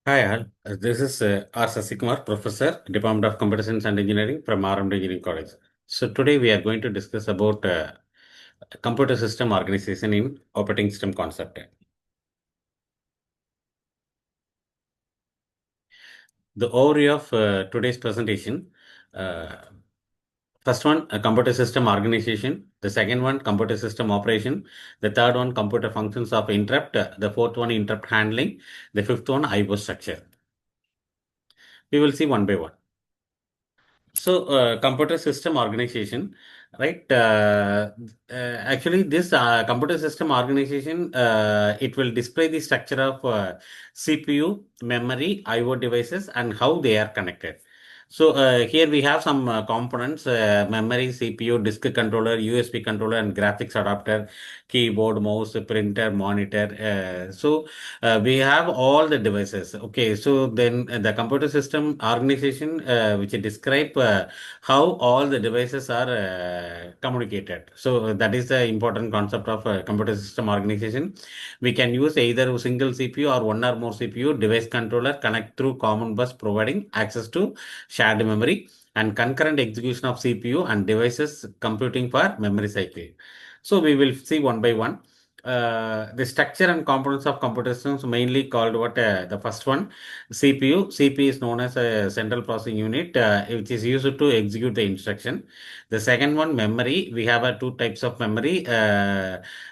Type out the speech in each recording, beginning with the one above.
Hi all, this is R. Sasikumar, Professor, Department of Computer Science and Engineering from RMDEC Engineering College. So today we are going to discuss about computer system organization in operating system concept. The overview of today's presentation. Uh, First one, computer system organization. The second one, computer system operation. The third one, computer functions of interrupt. The fourth one, interrupt handling. The fifth one, IO structure. We will see one by one. So, computer system organization, right? Actually, this computer system organization, it will display the structure of CPU, memory, IO devices, and how they are connected. So, here we have some components: memory, CPU, disk controller, USB controller, and graphics adapter, keyboard, mouse, printer, monitor. We have all the devices. Okay, so then the computer system organization, which describe how all the devices are communicated. So that is the important concept of computer system organization. We can use either a single CPU or one or more CPU device controller connect through common bus, providing access to shared memory and concurrent execution of CPU and devices computing for memory cycle. So we will see one by one. The structure and components of computer systems mainly called what the first one, CPU. CPU is known as a central processing unit, which is used to execute the instruction. The second one, memory. We have two types of memory.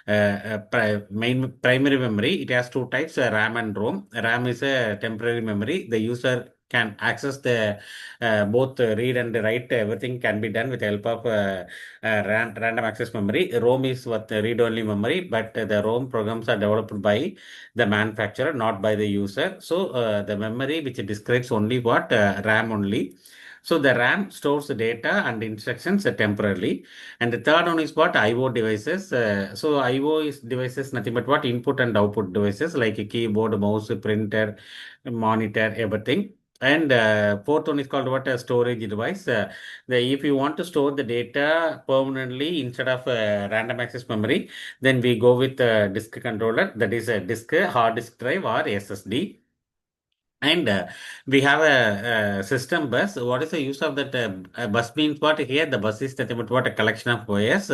Primary memory. It has two types, RAM and ROM. RAM is a temporary memory. The user can access the both read and write. Everything can be done with the help of random access memory. ROM is what read-only memory, but the ROM programs are developed by the manufacturer, not by the user. So the memory which describes only what RAM only. So the RAM stores the data and instructions temporarily. And the third one is what IO devices. So IO is devices nothing but what input and output devices like a keyboard, mouse, printer, monitor, everything. And fourth one is called what a storage device. If you want to store the data permanently instead of random access memory, then we go with disk controller, that is a disk, hard disk drive or SSD. And we have a system bus. What is the use of that bus means what here? The bus is nothing but what a collection of wires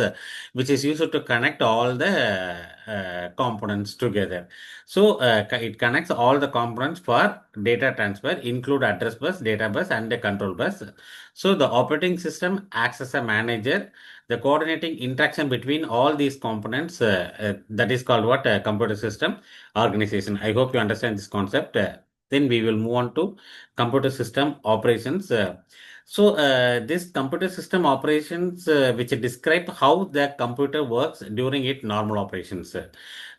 which is used to connect all the components together. So it connects all the components for data transfer, include address bus, data bus, and the control bus. So the operating system acts as a manager, the coordinating interaction between all these components. That is called what computer system organization. I hope you understand this concept. Then we will move on to computer system operations. This computer system operations, which describe how the computer works during its normal operations.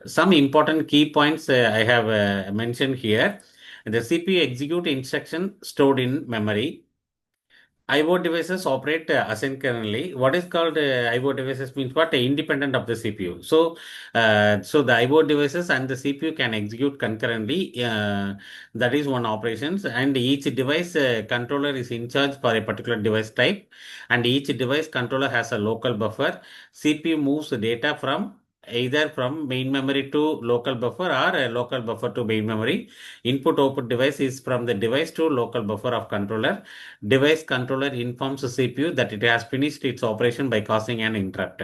Some important key points I have mentioned here. The CPU execute instruction stored in memory. IO devices operate asynchronously. What is called IO devices means what? Independent of the CPU. So the IO devices and the CPU can execute concurrently. That is one operations. And each device controller is in charge for a particular device type. And each device controller has a local buffer. CPU moves the data from either from main memory to local buffer or a local buffer to main memory. Input output device is from the device to local buffer of controller. Device controller informs the CPU that it has finished its operation by causing an interrupt.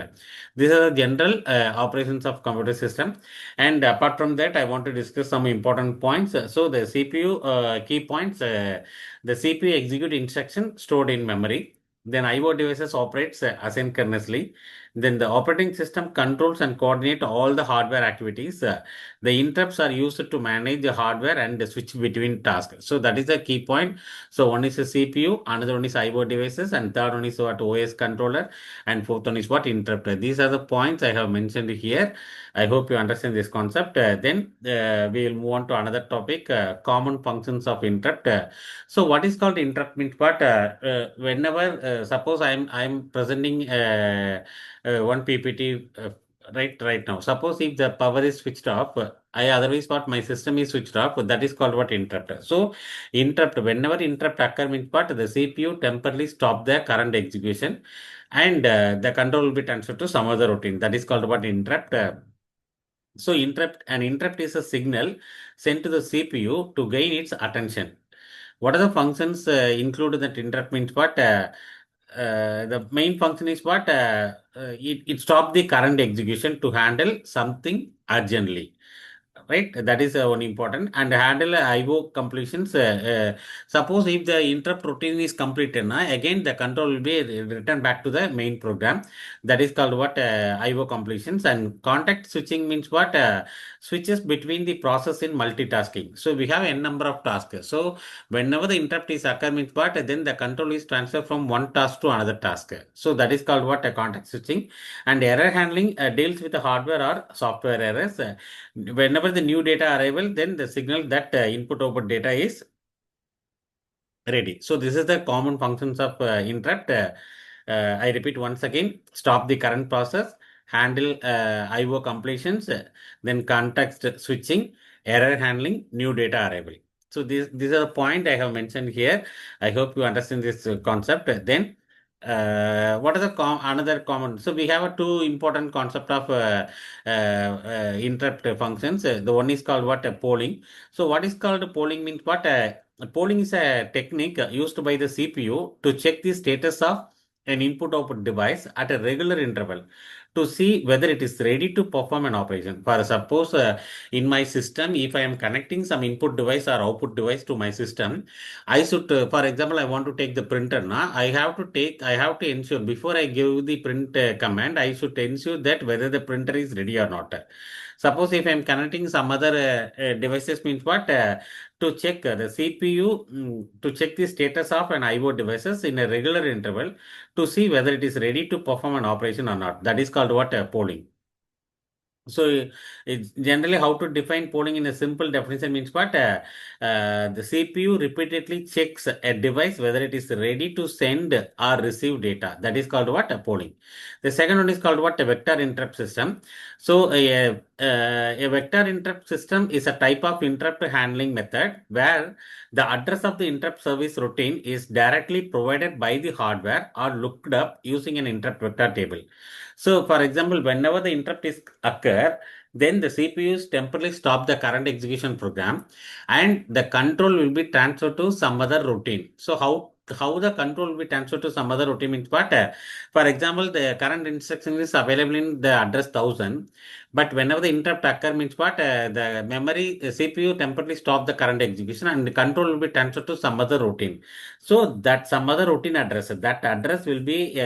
These are the general operations of computer system. And apart from that, I want to discuss some important points. So the CPU key points, the CPU execute instruction stored in memory. Then IO devices operates asynchronously. Then the operating system controls and coordinate all the hardware activities. The interrupts are used to manage the hardware and the switch between tasks. So that is the key point. So one is a CPU, another one is IO devices, and third one is what OS controller, and fourth one is what interpreter. These are the points I have mentioned here. I hope you understand this concept. Then we will move on to another topic: common functions of interrupt. So what is called interrupt means what? Whenever suppose I'm presenting one PPT. Right now, suppose if the power is switched off, I otherwise what my system is switched off, that is called what interrupt. So interrupt, whenever interrupt occur means what? The CPU temporarily stop the current execution and the control will be transferred to some other routine. That is called what interrupt. So an interrupt is a signal sent to the CPU to gain its attention. What are the functions included in that interrupt means what? The main function is what? It stops the current execution to handle something urgently. Right, that is one important and handle IO completions. Suppose if the interrupt routine is completed, again the control will be returned back to the main program. That is called what? IO completions. And context switching means what? Switches between the process in multitasking. So we have n number of tasks. So whenever the interrupt is occur means what? Then the control is transferred from one task to another task. So that is called what? Context switching. And error handling deals with the hardware or software errors. Whenever the new data arrival, then the signal that input output data is ready. So this is the common functions of interrupt. I repeat once again: stop the current process, handle IO completions, then context switching, error handling, new data arrival. So these are the point I have mentioned here. I hope you understand this concept. Then what are the another common? So we have a two important concept of interrupt functions. The one is called what? Polling. So what is called polling means what? Polling is a technique used by the CPU to check the status of an input output device at a regular interval to see whether it is ready to perform an operation. For suppose in my system, if I am connecting some input device or output device to my system, I should, for example, I want to take the printer. Now, I have to ensure before I give the print command, I should ensure that whether the printer is ready or not. Suppose if I am connecting some other devices means what? To check the CPU, to check the status of an IO devices in a regular interval to see whether it is ready to perform an operation or not. That is called what? Polling. So it's generally how to define polling in a simple definition means what? The CPU repeatedly checks a device whether it is ready to send or receive data. That is called what? Polling. The second one is called what? A vector interrupt system. So a vector interrupt system is a type of interrupt handling method where the address of the interrupt service routine is directly provided by the hardware or looked up using an interrupt vector table. So, for example, whenever the interrupt is occur, then the CPUs temporarily stop the current execution program, and the control will be transferred to some other routine. So, how the control will be transferred to some other routine means what? For example, the current instruction is available in the address 1000, but whenever the interrupt occur means what? The memory CPU temporarily stop the current execution, and the control will be transferred to some other routine. So that some other routine address, that address will be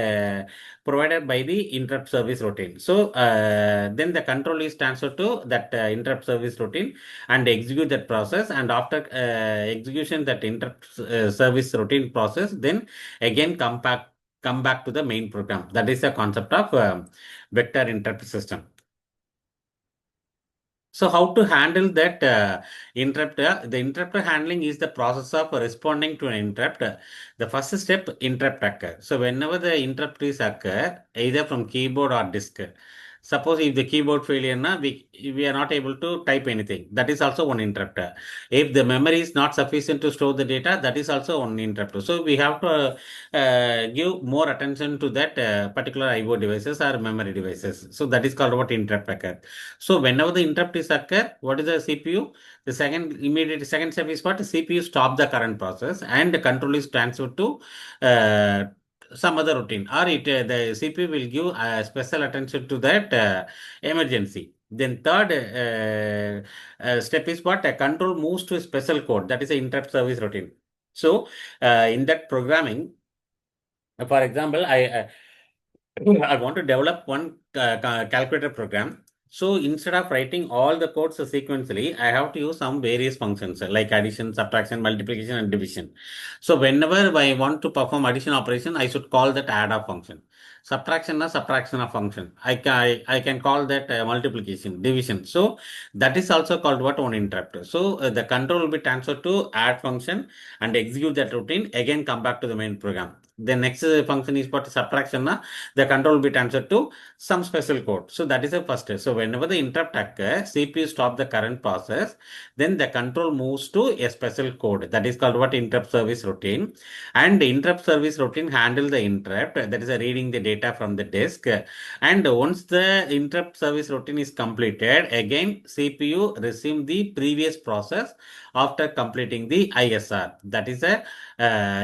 provided by the interrupt service routine. So then the control is transferred to that interrupt service routine and execute that process. And after execution that interrupt service routine process, then again come back to the main program. That is the concept of vector interrupt system. So how to handle that interrupt? The interrupt handling is the process of responding to an interrupt. The first step, interrupt occur. So whenever the interrupt is occur, either from keyboard or disk. Suppose if the keyboard failure, we are not able to type anything. That is also one interrupt. If the memory is not sufficient to store the data, that is also one interrupt. So we have to give more attention to that particular IO devices or memory devices. So that is called what interrupt occur. So whenever the interrupt is occur, what is the CPU? The second step is what? CPU stop the current process and the control is transferred to some other routine, or the CPU will give special attention to that emergency. Then third step is what? A control moves to a special code, that is a interrupt service routine. So in that programming, for example, I want to develop one calculator program. So instead of writing all the codes sequentially, I have to use some various functions like addition, subtraction, multiplication, and division. So whenever I want to perform addition operation, I should call that add of function. Subtraction a subtraction of function. I can call that multiplication, division. So that is also called what? One interrupt. So the control will be transferred to add function and execute that routine. Again, come back to the main program. The next function is what subtraction. The control will be transferred to some special code. So that is the first. So whenever the interrupt occurs, CPU stop the current process, then the control moves to a special code. That is called what interrupt service routine. And the interrupt service routine handle the interrupt. That is reading the data from the disk. And once the interrupt service routine is completed, again CPU resume the previous process after completing the ISR. That is a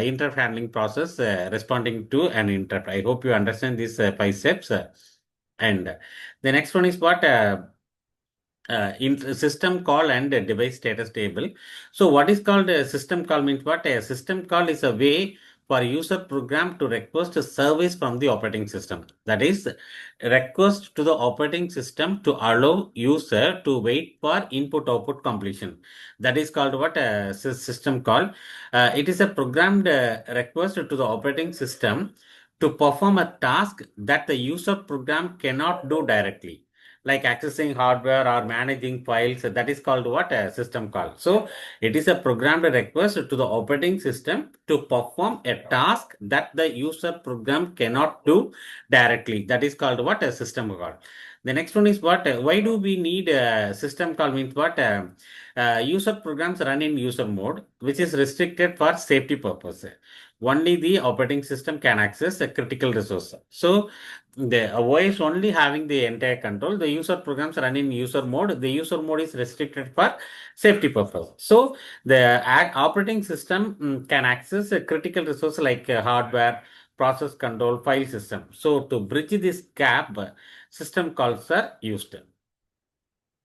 interrupt handling process responding to an interrupt. I hope you understand these five steps. And the next one is what in system call and device status table. So what is called a system call means what? A system call is a way for user program to request a service from the operating system. That is, request to the operating system to allow user to wait for input output completion. That is called what? A system call. It is a programmed request to the operating system to perform a task that the user program cannot do directly, like accessing hardware or managing files. That is called what? A system call. So it is a programmed request to the operating system to perform a task that the user program cannot do directly. That is called what? A system call. The next one is what? Why do we need a system call means what? User programs run in user mode, which is restricted for safety purpose. Only the operating system can access a critical resource. So the OS only having the entire control. The user programs run in user mode. The user mode is restricted for safety purpose. So the operating system can access a critical resource like hardware, process control, file system. So to bridge this gap, system calls are used.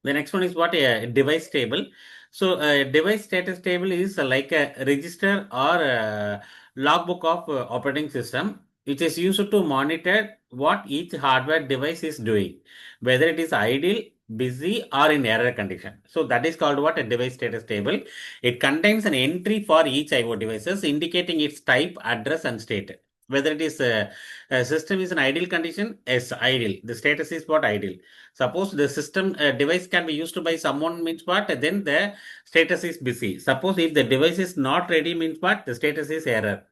The next one is what? A device table. So a device status table is like a register or a logbook of operating system, which is used to monitor what each hardware device is doing, whether it is idle, busy, or in error condition. So that is called what? A device status table. It contains an entry for each IO devices indicating its type, address, and state. Whether it is a system is an idle condition, yes, idle. The status is what? Idle. Suppose the system device can be used by someone means what? Then the status is busy. Suppose if the device is not ready means what? The status is error.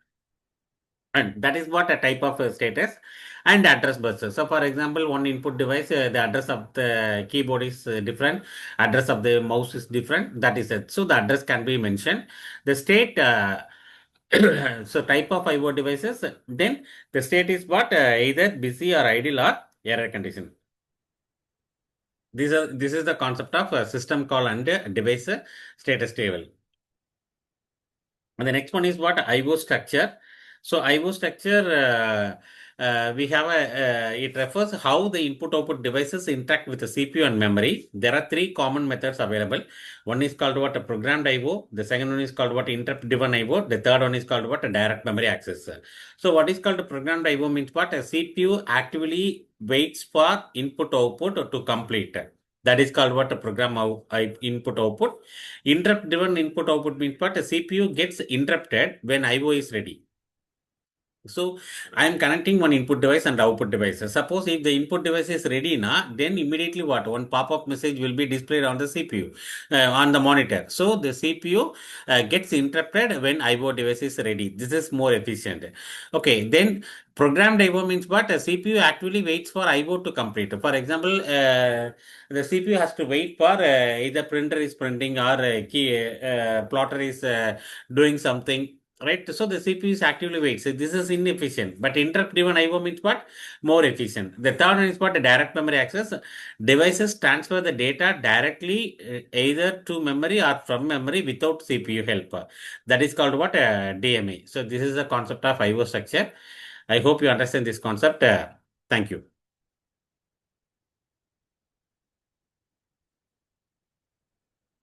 And that is what a type of status. And address bus. So for example, one input device, the address of the keyboard is different. Address of the mouse is different. That is it. So the address can be mentioned. The state, so type of IO devices, then the state is what? Either busy or idle or error condition. This is the concept of system call and device status table. And the next one is what? IO structure. So IO structure, we have it refers how the input output devices interact with the CPU and memory. There are three common methods available. One is called what? A programmed IO. The second one is called what? Interrupt driven IO. The third one is called what? A direct memory access. So what is called a programmed IO means what? A CPU actively waits for input output to complete. That is called what? A program input output. Interrupt driven input output means what? A CPU gets interrupted when IO is ready. So I am connecting one input device and output device. Suppose if the input device is ready now, then immediately what? One pop-up message will be displayed on the CPU, on the monitor. So the CPU gets interrupted when IO device is ready. This is more efficient. Okay, then programmed IO means what? A CPU actually waits for IO to complete. For example, the CPU has to wait for either printer is printing or plotter is doing something. Right, so the CPU is actively waits. So this is inefficient, but interrupt-driven IO means what? More efficient. The third one is what? A direct memory access. Devices transfer the data directly either to memory or from memory without CPU help. That is called what? DMA. So this is the concept of IO structure. I hope you understand this concept. Thank you.